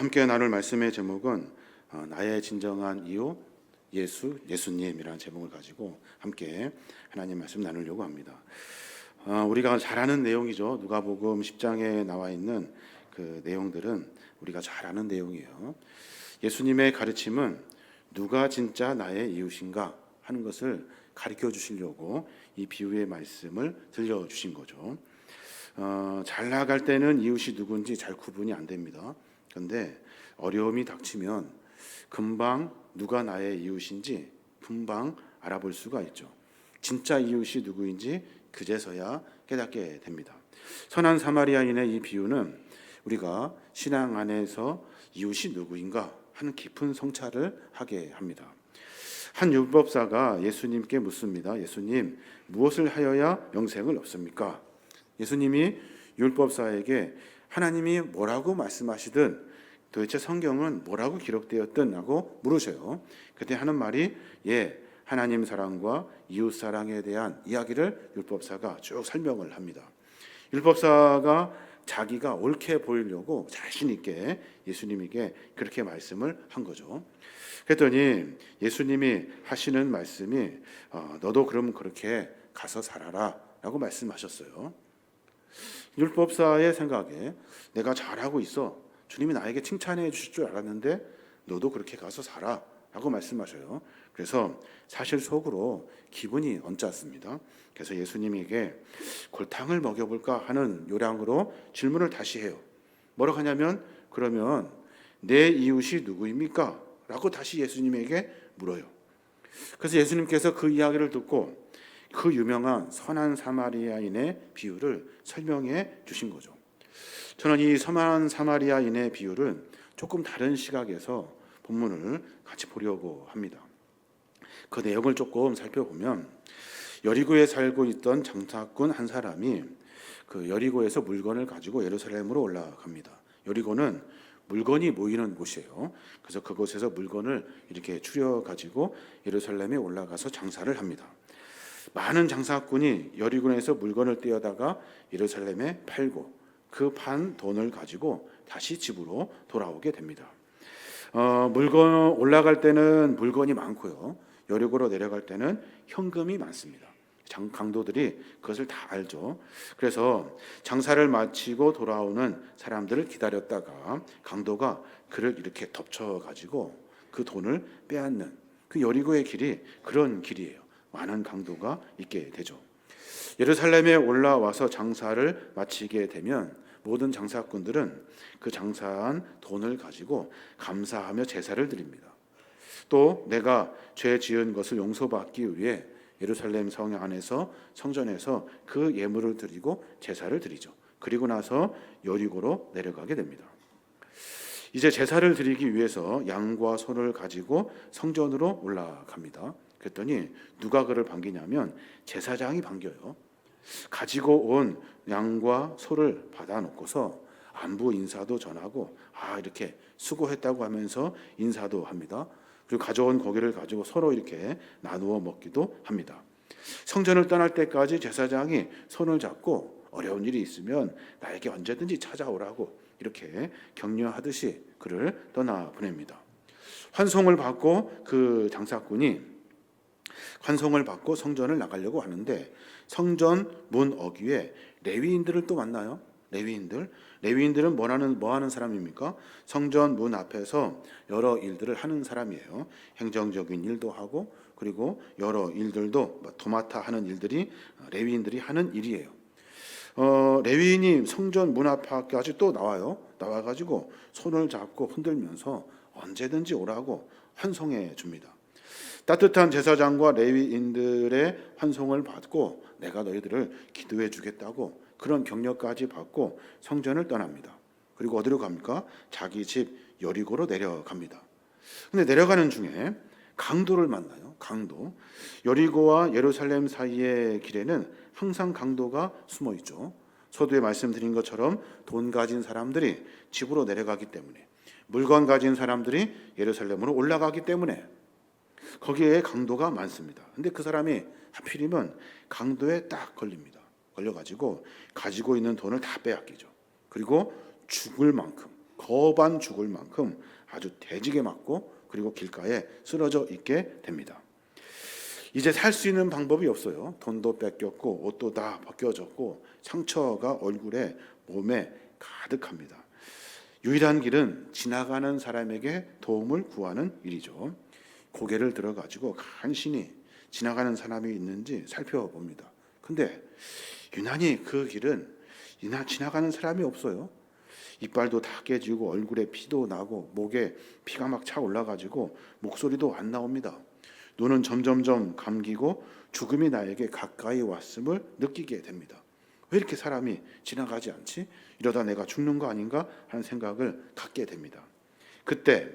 오늘 함께 나눌 말씀의 제목은 나의 진정한 이웃 예수님이라는 제목을 가지고 함께 하나님 말씀 나누려고 합니다. 우리가 잘 아는 내용이죠. 누가복음 10장에 나와 있는 그 내용들은 우리가 잘 아는 내용이에요. 예수님의 가르침은 누가 진짜 나의 이웃인가 하는 것을 가르쳐 주시려고 이 비유의 말씀을 들려주신 거죠. 잘 나갈 때는 이웃이 누군지 잘 구분이 안 됩니다. 그런데 어려움이 닥치면 금방 누가 나의 이웃인지 금방 알아볼 수가 있죠. 진짜 이웃이 누구인지 그제서야 깨닫게 됩니다. 선한 사마리아인의 이 비유는 우리가 신앙 안에서 이웃이 누구인가 하는 깊은 성찰을 하게 합니다. 한 율법사가 예수님께 묻습니다. 예수님, 무엇을 하여야 영생을 얻습니까? 예수님이 율법사에게 하나님이 뭐라고 말씀하시든 도대체 성경은 뭐라고 기록되었든 하고 물으셔요. 그때 하는 말이 하나님 사랑과 이웃 사랑에 대한 이야기를 율법사가 쭉 설명을 합니다. 율법사가 자기가 옳게 보이려고 자신 있게 예수님에게 그렇게 말씀을 한 거죠. 그랬더니 예수님이 하시는 말씀이 너도 그럼 그렇게 가서 살아라 라고 말씀하셨어요. 율법사의 생각에 내가 잘하고 있어, 주님이 나에게 칭찬해 주실 줄 알았는데 너도 그렇게 가서 살아 라고 말씀하셔요. 그래서 사실 속으로 기분이 언짢습니다. 그래서 예수님에게 골탕을 먹여볼까 하는 요량으로 질문을 다시 해요. 뭐라고 하냐면 그러면 내 이웃이 누구입니까? 라고 다시 예수님에게 물어요. 그래서 예수님께서 그 이야기를 듣고 그 유명한 선한 사마리아인의 비유를 설명해 주신 거죠. 저는 이 선한 사마리아인의 비유를 조금 다른 시각에서 본문을 같이 보려고 합니다. 그 내용을 조금 살펴보면 여리고에 살고 있던 장사꾼 한 사람이 그 여리고에서 물건을 가지고 예루살렘으로 올라갑니다. 여리고는 물건이 모이는 곳이에요. 그래서 그곳에서 물건을 이렇게 추려 가지고 예루살렘에 올라가서 장사를 합니다. 많은 장사꾼이 여리고에서 물건을 떼어다가 예루살렘에 팔고 그 판 돈을 가지고 다시 집으로 돌아오게 됩니다. 물건 올라갈 때는 물건이 많고요. 여리고로 내려갈 때는 현금이 많습니다. 강도들이 그것을 다 알죠. 그래서 장사를 마치고 돌아오는 사람들을 기다렸다가 강도가 그를 이렇게 덮쳐가지고 그 돈을 빼앗는 그 여리고의 길이 그런 길이에요. 많은 강도가 있게 되죠. 예루살렘에 올라와서 장사를 마치게 되면 모든 장사꾼들은 그 장사한 돈을 가지고 감사하며 제사를 드립니다. 또 내가 죄 지은 것을 용서받기 위해 예루살렘 성 안에서 성전에서 그 예물을 드리고 제사를 드리죠. 그리고 나서 여리고로 내려가게 됩니다. 이제 제사를 드리기 위해서 양과 소를 가지고 성전으로 올라갑니다. 그랬더니 누가 그를 반기냐면 제사장이 반겨요. 가지고 온 양과 소를 받아놓고서 안부 인사도 전하고 이렇게 수고했다고 하면서 인사도 합니다. 그리고 가져온 고기를 가지고 서로 이렇게 나누어 먹기도 합니다. 성전을 떠날 때까지 제사장이 손을 잡고 어려운 일이 있으면 나에게 언제든지 찾아오라고 이렇게 격려하듯이 그를 떠나 보냅니다. 환송을 받고 그 장사꾼이 환송을 받고 성전을 나가려고 하는데 성전 문 어귀에 레위인들을 또 만나요. 레위인들은 뭐 하는 사람입니까? 성전 문 앞에서 여러 일들을 하는 사람이에요. 행정적인 일도 하고 그리고 여러 일들도 도맡아 하는 일들이 레위인들이 하는 일이에요. 레위인이 성전 문 앞까지 또 나와가지고 손을 잡고 흔들면서 언제든지 오라고 환송해 줍니다. 따뜻한 제사장과 레위인들의 환송을 받고 내가 너희들을 기도해 주겠다고 그런 격려까지 받고 성전을 떠납니다. 그리고 어디로 갑니까? 자기 집 여리고로 내려갑니다. 근데 내려가는 중에 강도를 만나요. 강도. 여리고와 예루살렘 사이의 길에는 항상 강도가 숨어 있죠. 서두에 말씀드린 것처럼 돈 가진 사람들이 집으로 내려가기 때문에, 물건 가진 사람들이 예루살렘으로 올라가기 때문에 거기에 강도가 많습니다. 근데 그 사람이 하필이면 강도에 딱 걸려가지고 가지고 있는 돈을 다 빼앗기죠. 그리고 죽을 만큼 거반 죽을 만큼 아주 대지게 맞고 그리고 길가에 쓰러져 있게 됩니다. 이제 살 수 있는 방법이 없어요. 돈도 뺏겼고 옷도 다 벗겨졌고 상처가 얼굴에 몸에 가득합니다. 유일한 길은 지나가는 사람에게 도움을 구하는 일이죠. 고개를 들어가지고 간신히 지나가는 사람이 있는지 살펴봅니다. 근데 유난히 그 길은 지나가는 사람이 없어요. 이빨도 다 깨지고 얼굴에 피도 나고 목에 피가 막 차 올라가지고 목소리도 안 나옵니다. 눈은 점점점 감기고 죽음이 나에게 가까이 왔음을 느끼게 됩니다. 왜 이렇게 사람이 지나가지 않지? 이러다 내가 죽는 거 아닌가 하는 생각을 갖게 됩니다. 그때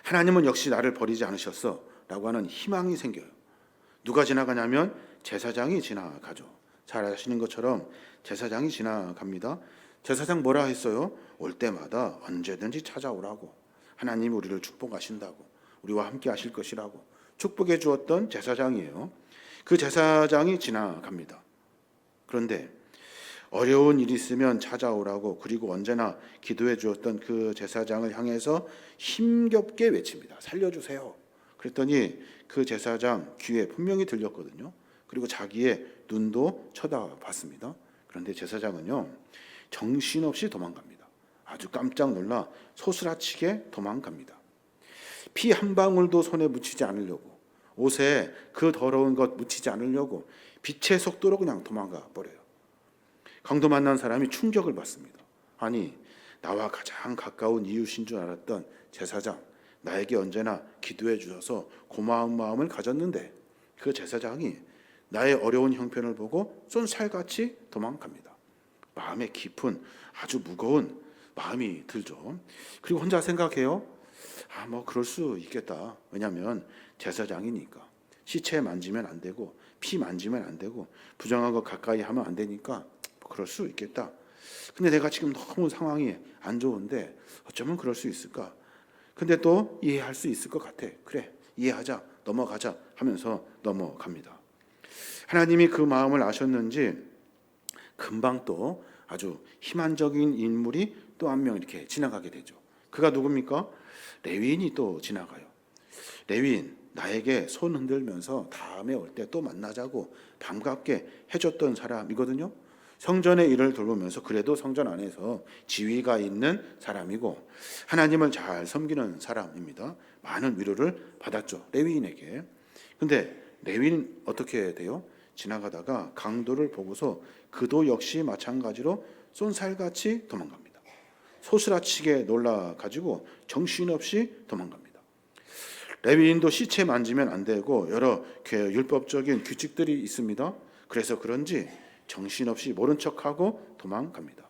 하나님은 역시 나를 버리지 않으셨어 라고 하는 희망이 생겨요. 누가 지나가냐면 제사장이 지나가죠. 잘 아시는 것처럼 제사장이 지나갑니다. 제사장 뭐라 했어요? 올 때마다 언제든지 찾아오라고, 하나님이 우리를 축복하신다고, 우리와 함께 하실 것이라고 축복해 주었던 제사장이에요. 그 제사장이 지나갑니다. 그런데 어려운 일이 있으면 찾아오라고, 그리고 언제나 기도해 주었던 그 제사장을 향해서 힘겹게 외칩니다. 살려주세요. 그랬더니 그 제사장 귀에 분명히 들렸거든요. 그리고 자기의 눈도 쳐다봤습니다. 그런데 제사장은요, 정신없이 도망갑니다. 아주 깜짝 놀라 소스라치게 도망갑니다. 피 한 방울도 손에 묻히지 않으려고, 옷에 그 더러운 것 묻히지 않으려고 빛의 속도로 그냥 도망가 버려요. 강도 만난 사람이 충격을 받습니다. 아니, 나와 가장 가까운 이웃인 줄 알았던 제사장, 나에게 언제나 기도해 주셔서 고마운 마음을 가졌는데 그 제사장이 나의 어려운 형편을 보고 쏜살같이 도망갑니다. 마음에 깊은 아주 무거운 마음이 들죠. 그리고 혼자 생각해요. 뭐 그럴 수 있겠다. 왜냐하면 제사장이니까 시체 만지면 안 되고 피 만지면 안 되고 부정한 거 가까이 하면 안 되니까 그럴 수 있겠다. 근데 내가 지금 너무 상황이 안 좋은데 어쩌면 그럴 수 있을까? 근데 또 이해할 수 있을 것 같아. 그래, 이해하자, 넘어가자 하면서 넘어갑니다. 하나님이 그 마음을 아셨는지 금방 또 아주 희망적인 인물이 또 한 명 이렇게 지나가게 되죠. 그가 누굽니까? 레위인이 또 지나가요. 레위인, 나에게 손 흔들면서 다음에 올 때 또 만나자고 반갑게 해줬던 사람이거든요. 성전의 일을 돌보면서 그래도 성전 안에서 지위가 있는 사람이고 하나님을 잘 섬기는 사람입니다. 많은 위로를 받았죠, 레위인에게. 근데 레위인 어떻게 돼요? 지나가다가 강도를 보고서 그도 역시 마찬가지로 쏜살같이 도망갑니다. 소스라치게 놀라가지고 정신없이 도망갑니다. 레위인도 시체 만지면 안 되고 여러 율법적인 규칙들이 있습니다. 그래서 그런지 정신없이 모른 척하고 도망갑니다.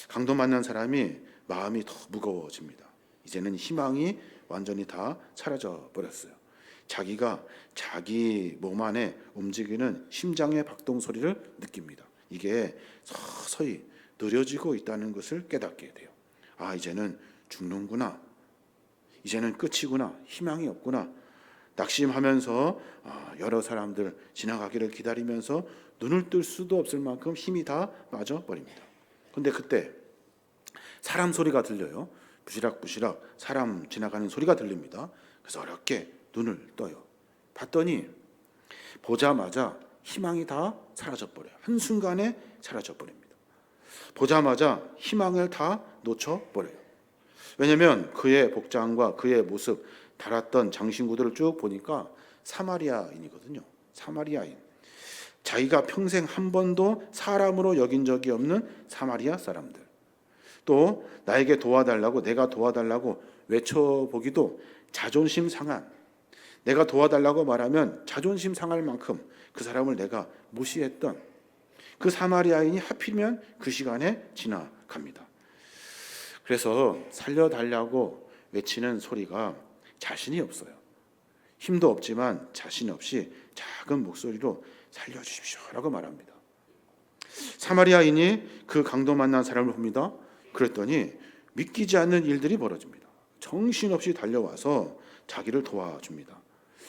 강도 만난 사람이 마음이 더 무거워집니다. 이제는 희망이 완전히 다 사라져 버렸어요. 자기가 자기 몸 안에 움직이는 심장의 박동 소리를 느낍니다. 이게 서서히 느려지고 있다는 것을 깨닫게 돼요. 아, 이제는 죽는구나. 이제는 끝이구나. 희망이 없구나. 낙심하면서 여러 사람들 지나가기를 기다리면서 눈을 뜰 수도 없을 만큼 힘이 다 빠져버립니다. 근데 그때 사람 소리가 들려요. 부시락부시락 사람 지나가는 소리가 들립니다. 그래서 어렵게 눈을 떠요. 봤더니 보자마자 희망이 다 사라져버려요. 한순간에 사라져버립니다. 보자마자 희망을 다 놓쳐버려요. 왜냐하면 그의 복장과 그의 모습, 달았던 장신구들을 쭉 보니까 사마리아인이거든요. 사마리아인. 자기가 평생 한 번도 사람으로 여긴 적이 없는 사마리아 사람들. 또 나에게 도와달라고, 내가 도와달라고 외쳐보기도 자존심 상한, 내가 도와달라고 말하면 자존심 상할 만큼 그 사람을 내가 무시했던 그 사마리아인이 하필이면 그 시간에 지나갑니다. 그래서 살려달라고 외치는 소리가 자신이 없어요. 힘도 없지만 자신 없이 작은 목소리로 살려주십시오라고 말합니다. 사마리아인이 그 강도 만난 사람을 봅니다. 그랬더니 믿기지 않는 일들이 벌어집니다. 정신없이 달려와서 자기를 도와줍니다.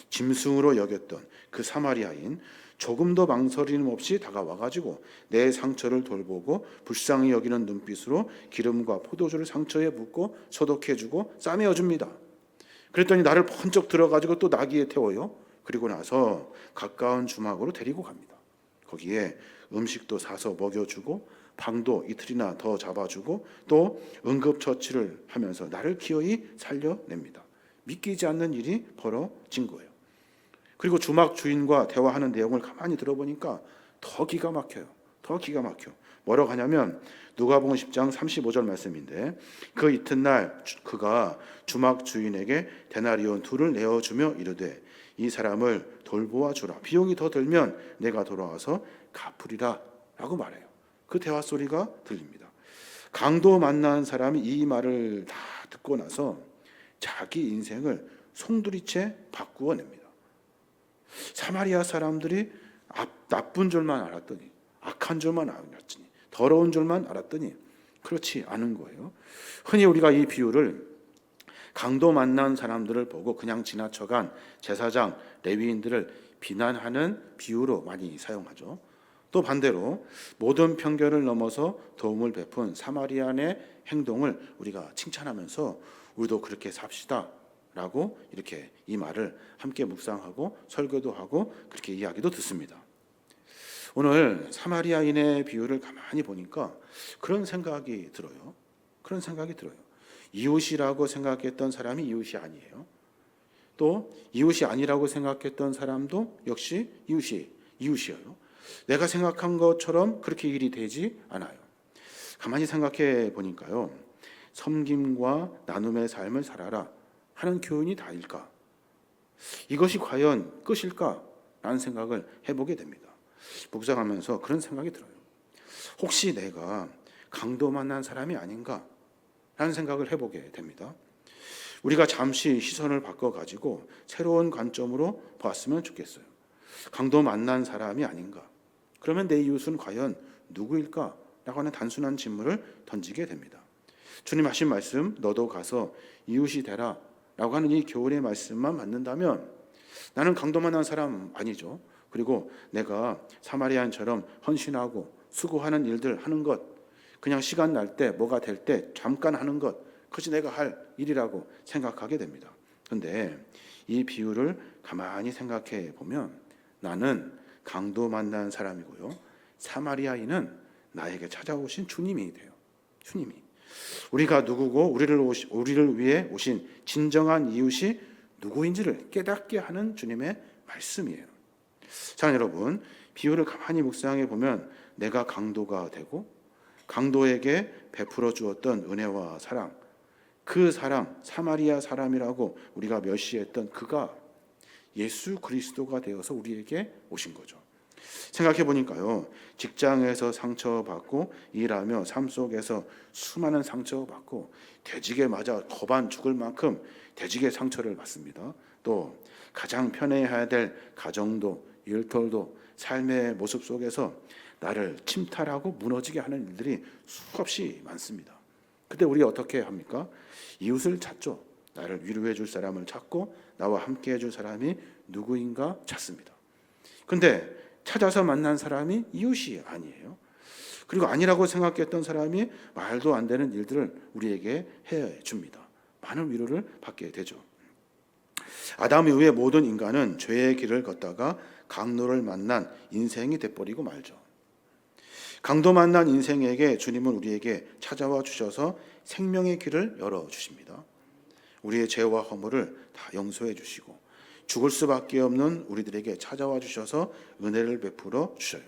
짐승으로 여겼던 그 사마리아인, 조금도 망설임 없이 다가와가지고 내 상처를 돌보고 불쌍히 여기는 눈빛으로 기름과 포도주를 상처에 붓고 소독해주고 싸매어줍니다. 그랬더니 나를 번쩍 들어가지고 또 나귀에 태워요. 그리고 나서 가까운 주막으로 데리고 갑니다. 거기에 음식도 사서 먹여주고 방도 이틀이나 더 잡아주고 또 응급처치를 하면서 나를 기어이 살려냅니다. 믿기지 않는 일이 벌어진 거예요. 그리고 주막 주인과 대화하는 내용을 가만히 들어보니까 더 기가 막혀요. 더 기가 막혀. 뭐라고 하냐면 누가복음 10장 35절 말씀인데 그 이튿날 그가 주막 주인에게 데나리온 2를 내어주며 이르되 이 사람을 돌보아 주라. 비용이 더 들면 내가 돌아와서 갚으리라 라고 말해요. 그 대화 소리가 들립니다. 강도 만난 사람이 이 말을 다 듣고 나서 자기 인생을 송두리째 바꾸어 냅니다. 사마리아 사람들이 나쁜 줄만 알았더니 악한 줄만 알았더니 더러운 줄만 알았더니 그렇지 않은 거예요. 흔히 우리가 이 비유를 강도 만난 사람들을 보고 그냥 지나쳐간 제사장, 레위인들을 비난하는 비유로 많이 사용하죠. 또 반대로 모든 편견을 넘어서 도움을 베푼 사마리아인의 행동을 우리가 칭찬하면서 우리도 그렇게 삽시다 라고 이렇게 이 말을 함께 묵상하고 설교도 하고 그렇게 이야기도 듣습니다. 오늘 사마리아인의 비유를 가만히 보니까 그런 생각이 들어요. 그런 생각이 들어요. 이웃이라고 생각했던 사람이 이웃이 아니에요. 또 이웃이 아니라고 생각했던 사람도 역시 이웃이에요. 내가 생각한 것처럼 그렇게 일이 되지 않아요. 가만히 생각해 보니까요. 섬김과 나눔의 삶을 살아라 하는 교훈이 다일까? 이것이 과연 끝일까? 라는 생각을 해보게 됩니다. 묵상하면서 그런 생각이 들어요. 혹시 내가 강도 만난 사람이 아닌가? 라는 생각을 해보게 됩니다. 우리가 잠시 시선을 바꿔가지고 새로운 관점으로 봤으면 좋겠어요. 강도 만난 사람이 아닌가? 그러면 내 이웃은 과연 누구일까? 라고 하는 단순한 질문을 던지게 됩니다. 주님 하신 말씀 너도 가서 이웃이 되라 라고 하는 이 교훈의 말씀만 맞는다면 나는 강도 만난 사람 아니죠. 그리고 내가 사마리아인처럼 헌신하고 수고하는 일들 하는 것, 그냥 시간 날 때 뭐가 될 때 잠깐 하는 것, 그것이 내가 할 일이라고 생각하게 됩니다. 그런데 이 비유를 가만히 생각해 보면 나는 강도 만난 사람이고요. 사마리아인은 나에게 찾아오신 주님이 돼요. 주님이. 우리가 누구고 우리를 위해 오신 진정한 이웃이 누구인지를 깨닫게 하는 주님의 말씀이에요. 자, 여러분, 비유를 가만히 묵상해 보면 내가 강도가 되고 강도에게 베풀어 주었던 은혜와 사랑, 그 사람, 사마리아 사람이라고 우리가 멸시했던 그가 예수 그리스도가 되어서 우리에게 오신 거죠. 생각해 보니까요, 직장에서 상처받고 일하며 삶 속에서 수많은 상처받고 대직에 맞아 거반 죽을 만큼 대직의 상처를 받습니다. 또 가장 편해야 될 가정도 일터도 삶의 모습 속에서 나를 침탈하고 무너지게 하는 일들이 수없이 많습니다. 그때 우리 어떻게 합니까? 이웃을 찾죠. 나를 위로해 줄 사람을 찾고 나와 함께 해줄 사람이 누구인가 찾습니다. 근데 찾아서 만난 사람이 이웃이 아니에요. 그리고 아니라고 생각했던 사람이 말도 안 되는 일들을 우리에게 해줍니다. 많은 위로를 받게 되죠. 아담 이후에 모든 인간은 죄의 길을 걷다가 강도를 만난 인생이 돼버리고 말죠. 강도 만난 인생에게 주님은 우리에게 찾아와 주셔서 생명의 길을 열어주십니다. 우리의 죄와 허물을 다 용서해 주시고 죽을 수밖에 없는 우리들에게 찾아와 주셔서 은혜를 베풀어 주셔요.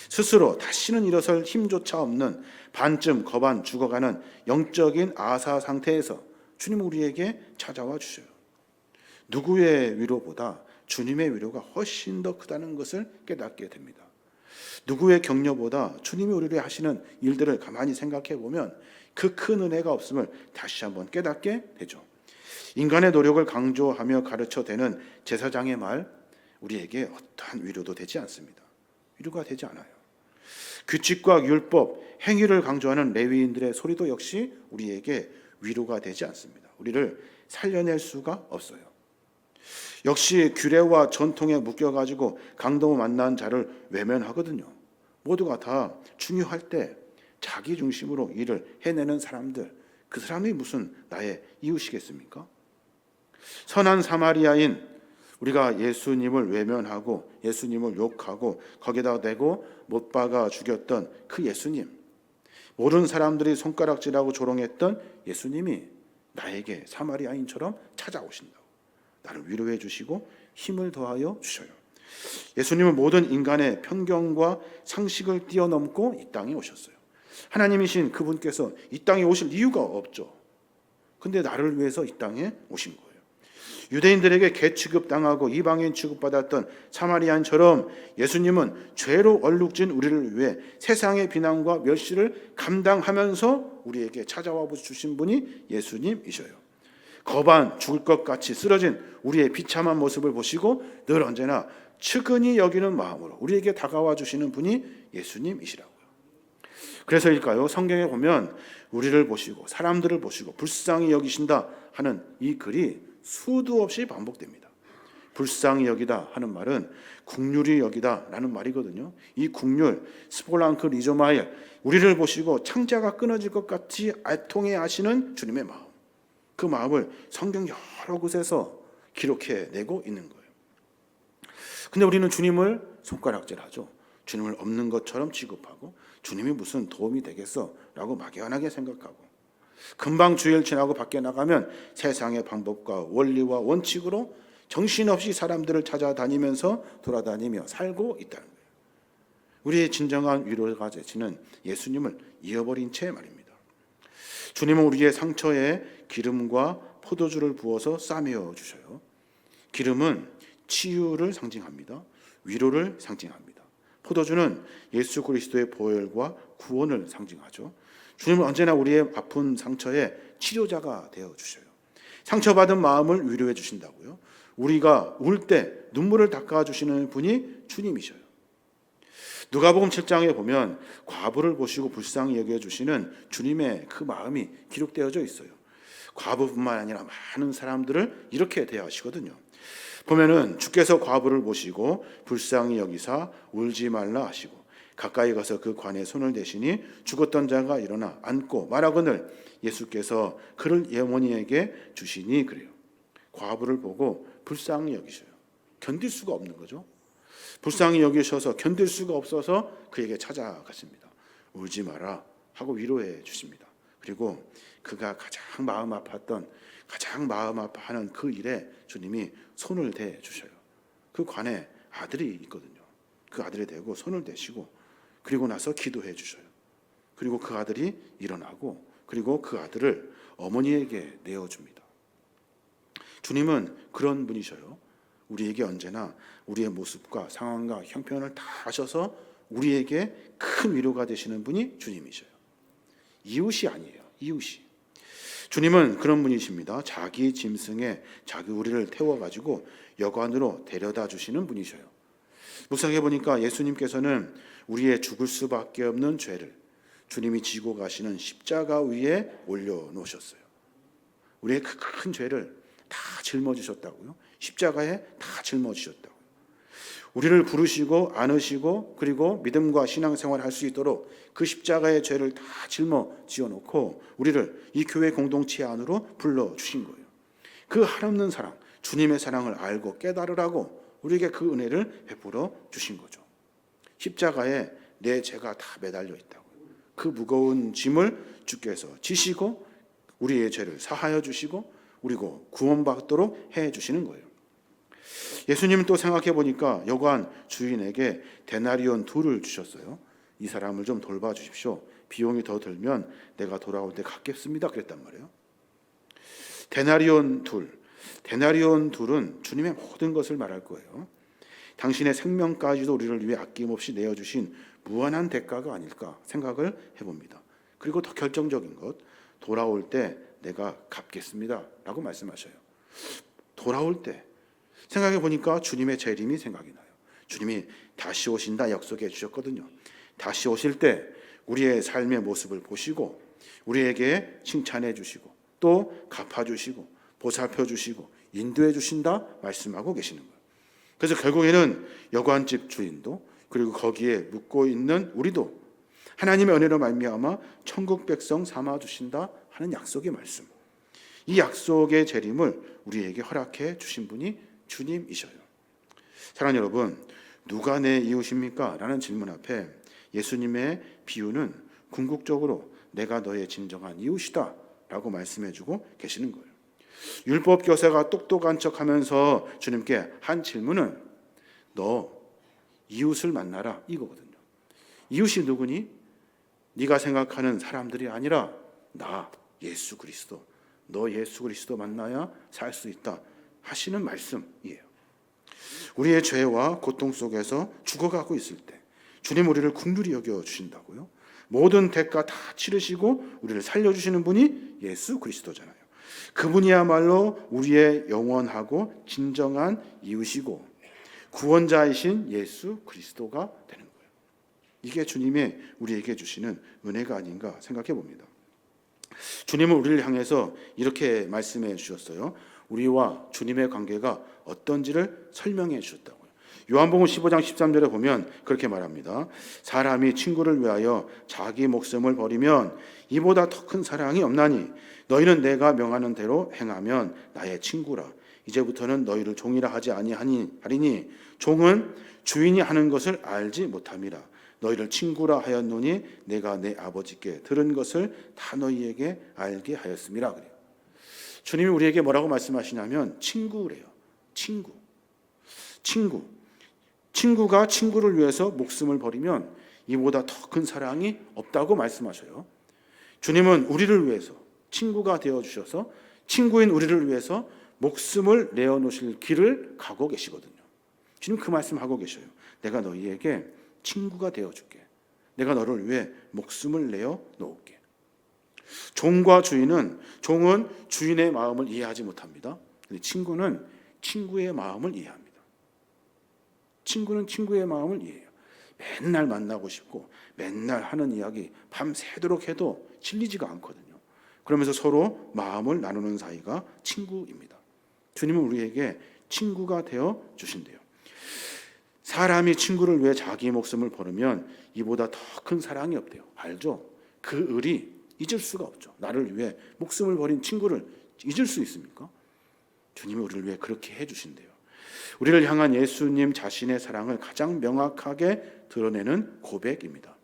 스스로 다시는 일어설 힘조차 없는 반쯤 거반 죽어가는 영적인 아사 상태에서 주님은 우리에게 찾아와 주셔요. 누구의 위로보다 주님의 위로가 훨씬 더 크다는 것을 깨닫게 됩니다. 누구의 격려보다 주님이 우리를 하시는 일들을 가만히 생각해 보면 그 큰 은혜가 없음을 다시 한번 깨닫게 되죠. 인간의 노력을 강조하며 가르쳐대는 제사장의 말, 우리에게 어떠한 위로도 되지 않습니다. 위로가 되지 않아요. 규칙과 율법, 행위를 강조하는 레위인들의 소리도 역시 우리에게 위로가 되지 않습니다. 우리를 살려낼 수가 없어요. 역시 규례와 전통에 묶여가지고 강도 만난 자를 외면하거든요. 모두가 다 중요할 때 자기 중심으로 일을 해내는 사람들, 그 사람이 무슨 나의 이웃이겠습니까? 선한 사마리아인, 우리가 예수님을 외면하고 예수님을 욕하고 거기다 대고 못 박아 죽였던 그 예수님, 모르는 사람들이 손가락질하고 조롱했던 예수님이 나에게 사마리아인처럼 찾아오신다고 나를 위로해 주시고 힘을 더하여 주셔요. 예수님은 모든 인간의 편견과 상식을 뛰어넘고 이 땅에 오셨어요. 하나님이신 그분께서 이 땅에 오실 이유가 없죠. 근데 나를 위해서 이 땅에 오신 거예요. 유대인들에게 개 취급당하고 이방인 취급받았던 사마리아인처럼 예수님은 죄로 얼룩진 우리를 위해 세상의 비난과 멸시를 감당하면서 우리에게 찾아와 주신 분이 예수님이셔요. 거반 죽을 것 같이 쓰러진 우리의 비참한 모습을 보시고 늘 언제나 측은히 여기는 마음으로 우리에게 다가와 주시는 분이 예수님이시라고요. 그래서일까요? 성경에 보면 우리를 보시고 사람들을 보시고 불쌍히 여기신다 하는 이 글이 수도 없이 반복됩니다. 불쌍히 여기다 하는 말은 국률이 여기다 라는 말이거든요. 이 국률, 스폴랑크 리조마일, 우리를 보시고 창자가 끊어질 것 같이 애통해 하시는 주님의 마음, 그 마음을 성경 여러 곳에서 기록해내고 있는 거예요. 근데 우리는 주님을 손가락질하죠. 주님을 없는 것처럼 취급하고 주님이 무슨 도움이 되겠어 라고 막연하게 생각하고 금방 주일 지나고 밖에 나가면 세상의 방법과 원리와 원칙으로 정신없이 사람들을 찾아다니면서 돌아다니며 살고 있다는 거예요. 우리의 진정한 위로가 되시는 예수님을 잃어버린 채 말입니다. 주님은 우리의 상처에 기름과 포도주를 부어서 싸매어 주셔요. 기름은 치유를 상징합니다. 위로를 상징합니다. 포도주는 예수 그리스도의 보혈과 구원을 상징하죠. 주님은 언제나 우리의 아픈 상처에 치료자가 되어 주셔요. 상처받은 마음을 위로해 주신다고요. 우리가 울 때 눈물을 닦아 주시는 분이 주님이셔요. 누가복음 7장에 보면 과부를 보시고 불쌍히 여겨 주시는 주님의 그 마음이 기록되어져 있어요. 과부뿐만 아니라 많은 사람들을 이렇게 대하시거든요. 보면은 주께서 과부를 보시고 불쌍히 여기사 울지 말라 하시고 가까이 가서 그 관에 손을 대시니 죽었던 자가 일어나 앉고 말하거늘 예수께서 그를 어머니에게 주시니 그래요. 과부를 보고 불쌍히 여기셔요. 견딜 수가 없는 거죠. 불쌍히 여기셔서 견딜 수가 없어서 그에게 찾아가십니다. 울지 마라 하고 위로해 주십니다. 그리고 그가 가장 마음 아팠던, 가장 마음 아파하는 그 일에 주님이 손을 대 주셔요. 그 관에 아들이 있거든요. 그 아들에 대고 손을 대시고 그리고 나서 기도해 주셔요. 그리고 그 아들이 일어나고 그리고 그 아들을 어머니에게 내어줍니다. 주님은 그런 분이셔요. 우리에게 언제나 우리의 모습과 상황과 형편을 다 아셔서 우리에게 큰 위로가 되시는 분이 주님이셔요. 이웃이 아니에요. 이웃이. 주님은 그런 분이십니다. 자기 짐승에 자기 우리를 태워가지고 여관으로 데려다 주시는 분이셔요. 묵상해 보니까 예수님께서는 우리의 죽을 수밖에 없는 죄를 주님이 지고 가시는 십자가 위에 올려놓으셨어요. 우리의 큰 죄를 다 짊어지셨다고요. 십자가에 다 짊어지셨다고요. 우리를 부르시고 안으시고 그리고 믿음과 신앙생활을 할 수 있도록 그 십자가의 죄를 다 짊어지어 놓고 우리를 이 교회 공동체 안으로 불러주신 거예요. 그 한없는 사랑, 주님의 사랑을 알고 깨달으라고 우리에게 그 은혜를 베풀어 주신 거죠. 십자가에 내 죄가 다 매달려 있다고요. 그 무거운 짐을 주께서 지시고 우리의 죄를 사하여 주시고 우리고 구원받도록 해 주시는 거예요. 예수님은 또 생각해 보니까 여관 주인에게 데나리온 둘을 주셨어요. 이 사람을 좀 돌봐 주십시오. 비용이 더 들면 내가 돌아올 때 갚겠습니다. 그랬단 말이에요. 데나리온 둘은 주님의 모든 것을 말할 거예요. 당신의 생명까지도 우리를 위해 아낌없이 내어주신 무한한 대가가 아닐까 생각을 해봅니다. 그리고 더 결정적인 것, 돌아올 때 내가 갚겠습니다 라고 말씀하셔요. 돌아올 때 생각해 보니까 주님의 재림이 생각이 나요. 주님이 다시 오신다 약속해 주셨거든요. 다시 오실 때 우리의 삶의 모습을 보시고 우리에게 칭찬해 주시고 또 갚아 주시고 보살펴 주시고 인도해 주신다 말씀하고 계시는 거예요. 그래서 결국에는 여관집 주인도 그리고 거기에 묵고 있는 우리도 하나님의 은혜로 말미암아 천국 백성 삼아 주신다 하는 약속의 말씀. 이 약속의 재림을 우리에게 허락해 주신 분이 주님이셔요. 사랑하는 여러분, 누가 내 이웃입니까? 라는 질문 앞에 예수님의 비유는 궁극적으로 내가 너의 진정한 이웃이다 라고 말씀해주고 계시는 거예요. 율법 교사가 똑똑한 척하면서 주님께 한 질문은 너 이웃을 만나라 이거거든요. 이웃이 누구니? 네가 생각하는 사람들이 아니라 나 예수 그리스도, 너 예수 그리스도 만나야 살 수 있다 하시는 말씀이에요. 우리의 죄와 고통 속에서 죽어가고 있을 때 주님 우리를 긍휼히 여겨 주신다고요. 모든 대가 다 치르시고 우리를 살려주시는 분이 예수 그리스도잖아요. 그분이야말로 우리의 영원하고 진정한 이웃이고 구원자이신 예수 그리스도가 되는 거예요. 이게 주님의 우리에게 주시는 은혜가 아닌가 생각해 봅니다. 주님은 우리를 향해서 이렇게 말씀해 주셨어요. 우리와 주님의 관계가 어떤지를 설명해 주셨다고요. 요한복음 15장 13절에 보면 그렇게 말합니다. 사람이 친구를 위하여 자기 목숨을 버리면 이보다 더 큰 사랑이 없나니 너희는 내가 명하는 대로 행하면 나의 친구라. 이제부터는 너희를 종이라 하지 아니하리니 종은 주인이 하는 것을 알지 못함이라. 너희를 친구라 하였노니 내가 내 아버지께 들은 것을 다 너희에게 알게 하였음이라 그래요. 주님이 우리에게 뭐라고 말씀하시냐면 친구래요. 친구가 친구를 위해서 목숨을 버리면 이보다 더 큰 사랑이 없다고 말씀하셔요. 주님은 우리를 위해서 친구가 되어주셔서 친구인 우리를 위해서 목숨을 내어놓으실 길을 가고 계시거든요. 주님 그 말씀하고 계셔요. 내가 너희에게 친구가 되어줄게. 내가 너를 위해 목숨을 내어놓을게. 종은 주인의 마음을 이해하지 못합니다. 근데 친구는 친구의 마음을 이해합니다. 친구는 친구의 마음을 이해해요. 맨날 만나고 싶고 맨날 하는 이야기 밤새도록 해도 질리지가 않거든요. 그러면서 서로 마음을 나누는 사이가 친구입니다. 주님은 우리에게 친구가 되어 주신대요. 사람이 친구를 위해 자기 목숨을 버리면 이보다 더 큰 사랑이 없대요. 알죠? 그 을이 잊을 수가 없죠. 나를 위해 목숨을 버린 친구를 잊을 수 있습니까? 주님이 우리를 위해 그렇게 해주신대요. 우리를 향한 예수님 자신의 사랑을 가장 명확하게 드러내는 고백입니다.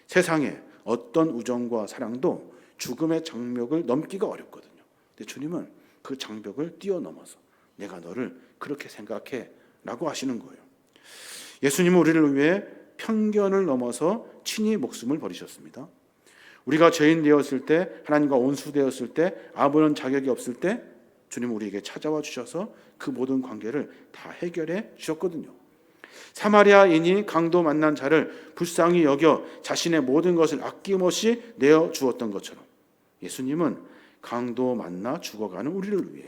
세상에 어떤 우정과 사랑도 죽음의 장벽을 넘기가 어렵거든요. 근데 주님은 그 장벽을 뛰어넘어서 내가 너를 그렇게 생각해 라고 하시는 거예요. 예수님은 우리를 위해 편견을 넘어서 친히 목숨을 버리셨습니다. 우리가 죄인 되었을 때, 하나님과 원수되었을 때, 아무런 자격이 없을 때 주님은 우리에게 찾아와 주셔서 그 모든 관계를 다 해결해 주셨거든요. 사마리아인이 강도 만난 자를 불쌍히 여겨 자신의 모든 것을 아낌없이 내어 주었던 것처럼 예수님은 강도 만나 죽어가는 우리를 위해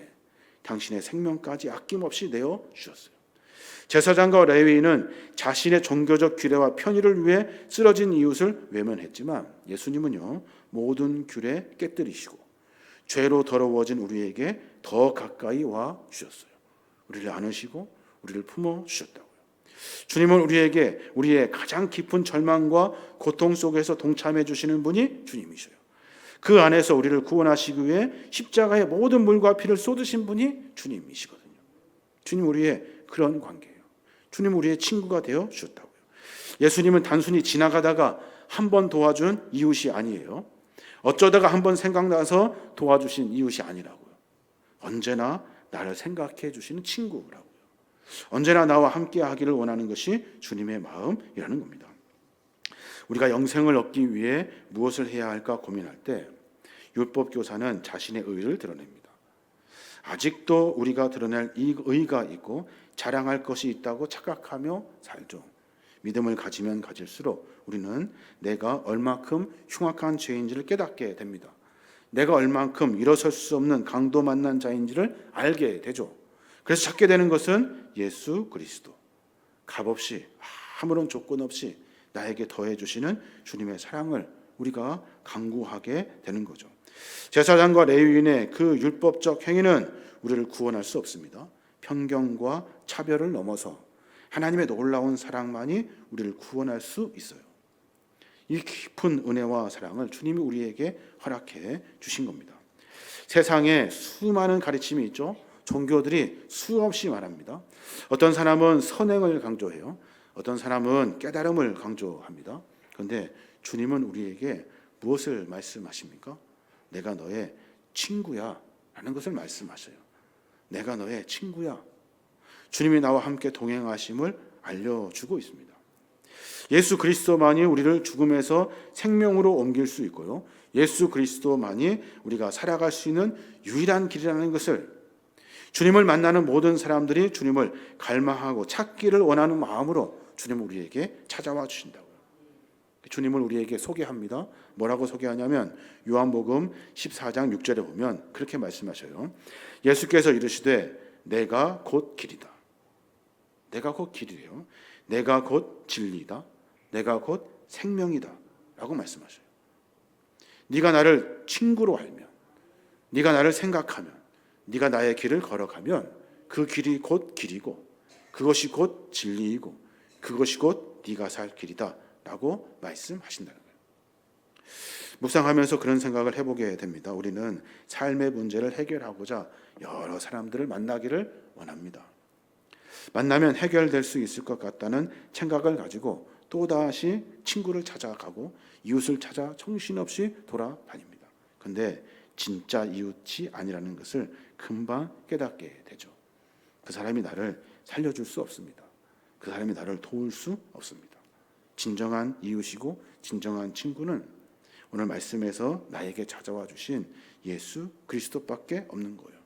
당신의 생명까지 아낌없이 내어 주셨어요. 제사장과 레위인은 자신의 종교적 규례와 편의를 위해 쓰러진 이웃을 외면했지만 예수님은요 모든 규례 깨뜨리시고 죄로 더러워진 우리에게 더 가까이 와 주셨어요. 우리를 안으시고 우리를 품어 주셨다고요. 주님은 우리에게 우리의 가장 깊은 절망과 고통 속에서 동참해 주시는 분이 주님이셔요. 그 안에서 우리를 구원하시기 위해 십자가의 모든 물과 피를 쏟으신 분이 주님이시거든요. 주님 우리의 그런 관계예요. 주님 우리의 친구가 되어 주셨다고요. 예수님은 단순히 지나가다가 한 번 도와준 이웃이 아니에요. 어쩌다가 한 번 생각나서 도와주신 이웃이 아니라고요. 언제나 나를 생각해 주시는 친구라고요. 언제나 나와 함께 하기를 원하는 것이 주님의 마음이라는 겁니다. 우리가 영생을 얻기 위해 무엇을 해야 할까 고민할 때 율법 교사는 자신의 의를 드러냅니다. 아직도 우리가 드러낼 이 의가 있고 자랑할 것이 있다고 착각하며 살죠. 믿음을 가지면 가질수록 우리는 내가 얼마큼 흉악한 죄인지를 깨닫게 됩니다. 내가 얼만큼 일어설 수 없는 강도 만난 자인지를 알게 되죠. 그래서 찾게 되는 것은 예수 그리스도. 값없이 아무런 조건 없이 나에게 더해 주시는 주님의 사랑을 우리가 강구하게 되는 거죠. 제사장과 레위인의 그 율법적 행위는 우리를 구원할 수 없습니다. 편견과 차별을 넘어서 하나님의 놀라운 사랑만이 우리를 구원할 수 있어요. 이 깊은 은혜와 사랑을 주님이 우리에게 허락해 주신 겁니다. 세상에 수많은 가르침이 있죠. 종교들이 수없이 말합니다. 어떤 사람은 선행을 강조해요. 어떤 사람은 깨달음을 강조합니다. 그런데 주님은 우리에게 무엇을 말씀하십니까? 내가 너의 친구야 라는 것을 말씀하셔요. 내가 너의 친구야. 주님이 나와 함께 동행하심을 알려주고 있습니다. 예수 그리스도만이 우리를 죽음에서 생명으로 옮길 수 있고요. 예수 그리스도만이 우리가 살아갈 수 있는 유일한 길이라는 것을, 주님을 만나는 모든 사람들이 주님을 갈망하고 찾기를 원하는 마음으로 주님은 우리에게 찾아와 주신다고요. 주님을 우리에게 소개합니다. 뭐라고 소개하냐면 요한복음 14장 6절에 보면 그렇게 말씀하셔요. 예수께서 이르시되 내가 곧 길이다. 내가 곧 길이래요. 내가 곧 진리다. 내가 곧 생명이다 라고 말씀하셔요. 네가 나를 친구로 알면, 네가 나를 생각하면, 네가 나의 길을 걸어가면 그 길이 곧 길이고 그것이 곧 진리이고 그것이 곧 네가 살 길이다 라고 말씀하신다는 거예요. 묵상하면서 그런 생각을 해보게 됩니다. 우리는 삶의 문제를 해결하고자 여러 사람들을 만나기를 원합니다. 만나면 해결될 수 있을 것 같다는 생각을 가지고 또다시 친구를 찾아가고 이웃을 찾아 정신없이 돌아다닙니다. 그런데 진짜 이웃이 아니라는 것을 금방 깨닫게 되죠. 그 사람이 나를 살려줄 수 없습니다. 그 사람이 나를 도울 수 없습니다. 진정한 이웃이고 진정한 친구는 오늘 말씀에서 나에게 찾아와 주신 예수 그리스도밖에 없는 거예요.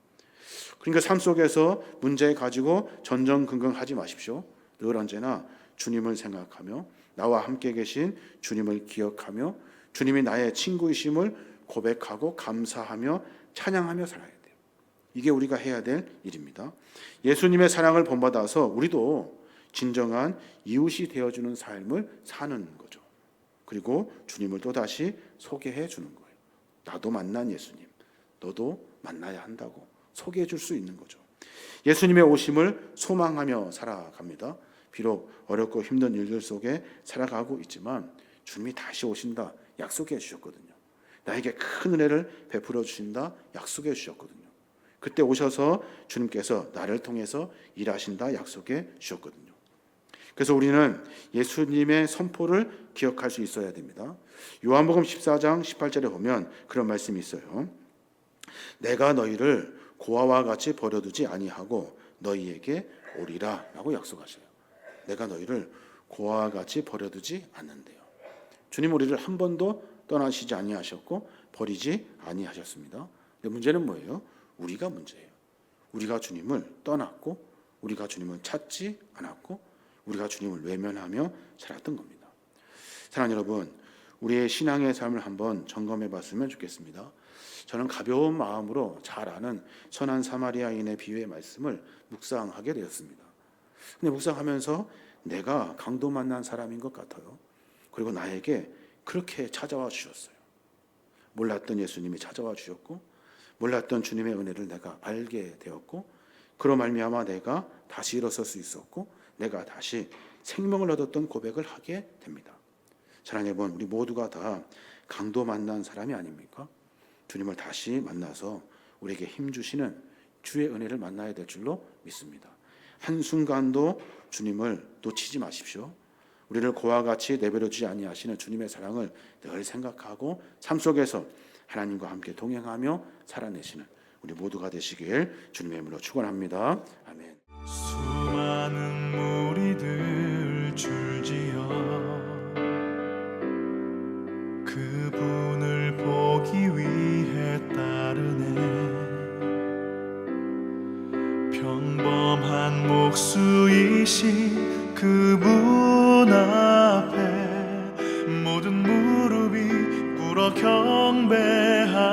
그러니까 삶 속에서 문제 가지고 전전긍긍하지 마십시오. 늘 언제나 주님을 생각하며 나와 함께 계신 주님을 기억하며 주님이 나의 친구이심을 고백하고 감사하며 찬양하며 살아야 돼요. 이게 우리가 해야 될 일입니다. 예수님의 사랑을 본받아서 우리도 진정한 이웃이 되어주는 삶을 사는 거죠. 그리고 주님을 또다시 소개해 주는 거예요. 나도 만난 예수님, 너도 만나야 한다고 소개해 줄 수 있는 거죠. 예수님의 오심을 소망하며 살아갑니다. 비록 어렵고 힘든 일들 속에 살아가고 있지만 주님이 다시 오신다 약속해 주셨거든요. 나에게 큰 은혜를 베풀어 주신다 약속해 주셨거든요. 그때 오셔서 주님께서 나를 통해서 일하신다 약속해 주셨거든요. 그래서 우리는 예수님의 선포를 기억할 수 있어야 됩니다. 요한복음 14장 18절에 보면 그런 말씀이 있어요. 내가 너희를 고아와 같이 버려두지 아니하고 너희에게 오리라 라고 약속하셔요. 내가 너희를 고아와 같이 버려두지 않는데요. 주님 우리를 한 번도 떠나시지 아니하셨고 버리지 아니하셨습니다. 근데 문제는 뭐예요? 우리가 문제예요. 우리가 주님을 떠났고 우리가 주님을 찾지 않았고 우리가 주님을 외면하며 살았던 겁니다. 사랑하는 여러분, 우리의 신앙의 삶을 한번 점검해 봤으면 좋겠습니다. 저는 가벼운 마음으로 잘 아는 선한 사마리아인의 비유의 말씀을 묵상하게 되었습니다. 근데 묵상하면서 내가 강도 만난 사람인 것 같아요. 그리고 나에게 그렇게 찾아와 주셨어요. 몰랐던 예수님이 찾아와 주셨고 몰랐던 주님의 은혜를 내가 알게 되었고 그로 말미암아 내가 다시 일어설 수 있었고 내가 다시 생명을 얻었던 고백을 하게 됩니다. 사랑하는 여러분, 우리 모두가 다 강도 만난 사람이 아닙니까? 주님을 다시 만나서 우리에게 힘주시는 주의 은혜를 만나야 될 줄로 믿습니다. 한순간도 주님을 놓치지 마십시오. 우리를 고와 같이 내버려두지 아니하시는 주님의 사랑을 늘 생각하고 삶 속에서 하나님과 함께 동행하며 살아내시는 우리 모두가 되시길 주님의 이름으로 축원합니다. 아멘. 수많은 무리들 줄지어 그분을 보기 위해 따르네. 평범한 목수이신 그분 앞에 모든 무릎이 꿇어 경배하네.